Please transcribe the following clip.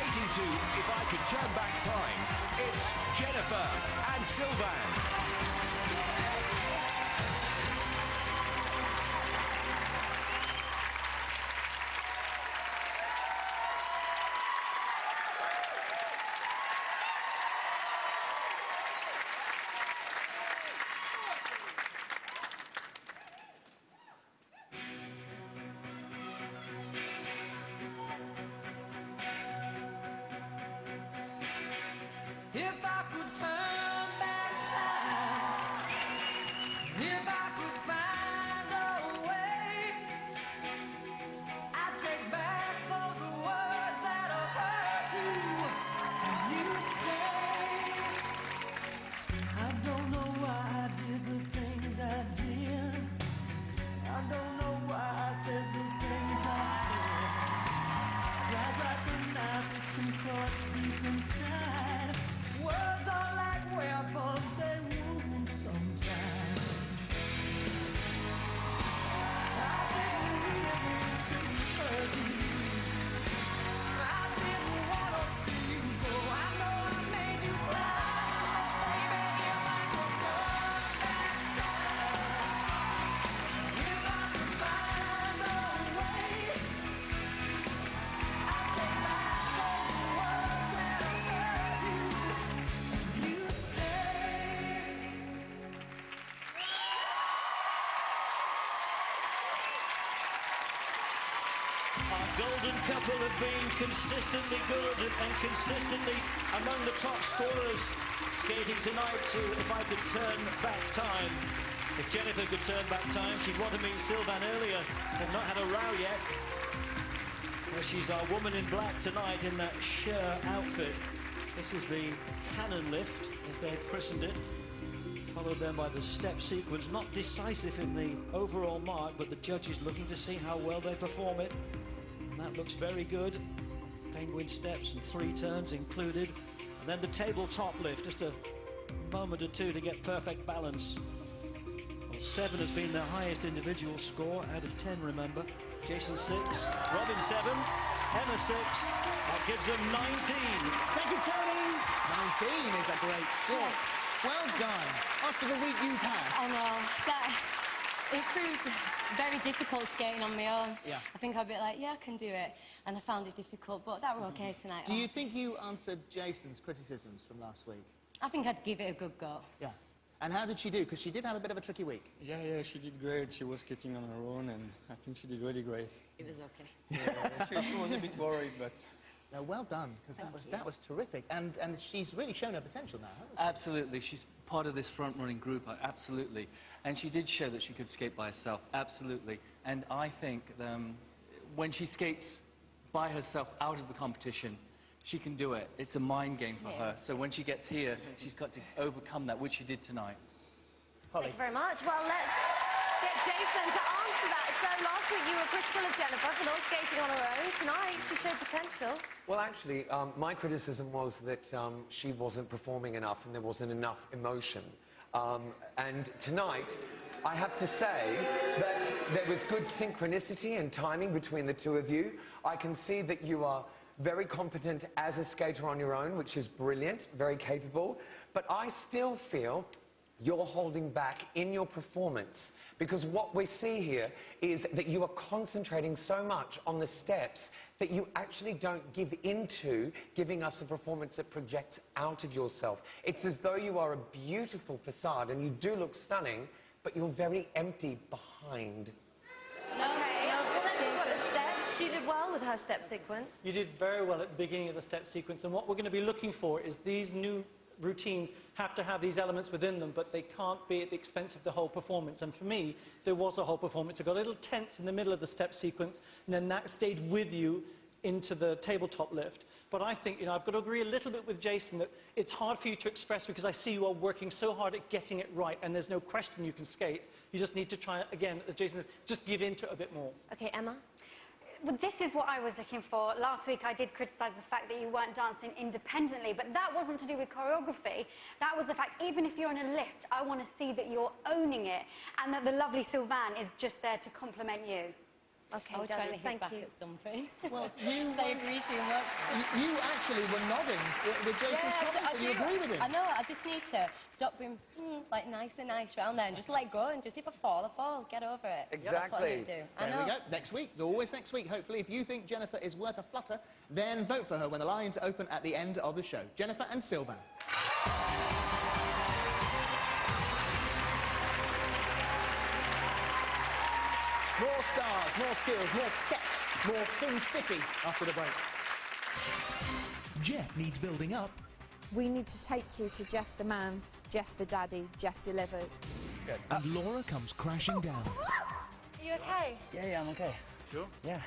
skating to If I Could Turn Back Time, it's Jennifer and Sylvain. If I could turn back time, if I could find a way, I'd take back those words that have hurt you, and you'd say, I don't know why I did the things I did, I don't know why I said the things I said. Rides like a knife that can cut deep inside. Words are like weapons, they wound sometimes. I didn't really to hurt you. I didn't want to see you go. I know I made you cry, baby. If I could turn back time, if I could find a way, I'd take back those words that hurt you. You'd stay. Our golden couple have been consistently good and consistently among the top scorers skating tonight to If I Could Turn Back Time. If Jennifer could turn back time, she'd want to meet Sylvain earlier. They've not had a row yet. Well, she's our woman in black tonight in that Cher outfit. This is the cannon lift, as they've christened it, followed then by the step sequence. Not decisive in the overall mark, but the judges looking to see how well they perform it. And that looks very good. Penguin steps and 3 turns included. And then the tabletop lift, just a moment or two to get perfect balance. Well, 7 has been their highest individual score out of 10, remember. Jason 6, Robin 7, Emma 6. That gives them 19. Thank you, Tony. 19 is a great score. Well done. After the week you've had. I know. It proved very difficult skating on my own. Yeah. I think I'd be like, yeah, I can do it. And I found it difficult, but that were okay tonight. Do you think you answered Jason's criticisms from last week? I think I'd give it a good go. Yeah. And how did she do? Because she did have a bit of a tricky week. Yeah, she did great. She was skating on her own, and I think she did really great. It was okay. Yeah, she was a bit worried, but... No, well done, because that was terrific. And she's really shown her potential now, hasn't she? Absolutely. She's part of this front-running group, absolutely. And she did show that she could skate by herself, absolutely. And I think when she skates by herself out of the competition, she can do it. It's a mind game for her. So when she gets here, she's got to overcome that, which she did tonight. Holly. Thank you very much. Well, let's get Jason to answer that. So last week you were critical of Jennifer for not skating on her own. Tonight she showed potential. Well, actually, my criticism was that she wasn't performing enough and there wasn't enough emotion. And tonight, I have to say that there was good synchronicity and timing between the two of you. I can see that you are very competent as a skater on your own, which is brilliant, very capable. But I still feel you're holding back in your performance, because what we see here is that you are concentrating so much on the steps that you actually don't give into giving us a performance that projects out of yourself. It's as though you are a beautiful facade and you do look stunning, but you're very empty behind. Okay, well, let's talk about the steps. She did well with her step sequence. You did very well at the beginning of the step sequence, and what we're going to be looking for is these new routines have to have these elements within them, but they can't be at the expense of the whole performance. And for me, there was a whole performance. It got a little tense in the middle of the step sequence, and then that stayed with you into the tabletop lift. But I think, you know, I've got to agree a little bit with Jason that it's hard for you to express because I see you are working so hard at getting it right, and there's no question you can skate. You just need to try, again, as Jason said, just give in to it a bit more. Okay, Emma? Well, this is what I was looking for. Last week I did criticise the fact that you weren't dancing independently, but that wasn't to do with choreography. That was the fact, even if you're in a lift, I want to see that you're owning it and that the lovely Sylvain is just there to compliment you. Okay, I was trying to thank hit back you. at something. Well, I agree too much. You actually were nodding with Jason's comments, and you agree with him. I know, I just need to stop being, like, nice round there and just let go, and just if I fall, get over it. Exactly. That's what I need to do. There we go. Next week, always next week, hopefully. If you think Jennifer is worth a flutter, then vote for her when the lines open at the end of the show. Jennifer and Sylvain. More stars, more skills, more steps, more Sin City after the break. Jeff needs building up. We need to take you to Jeff the man, Jeff the daddy, Jeff delivers. Good. And Laura comes crashing down. Are you okay? Yeah, I'm okay. Sure? Yeah.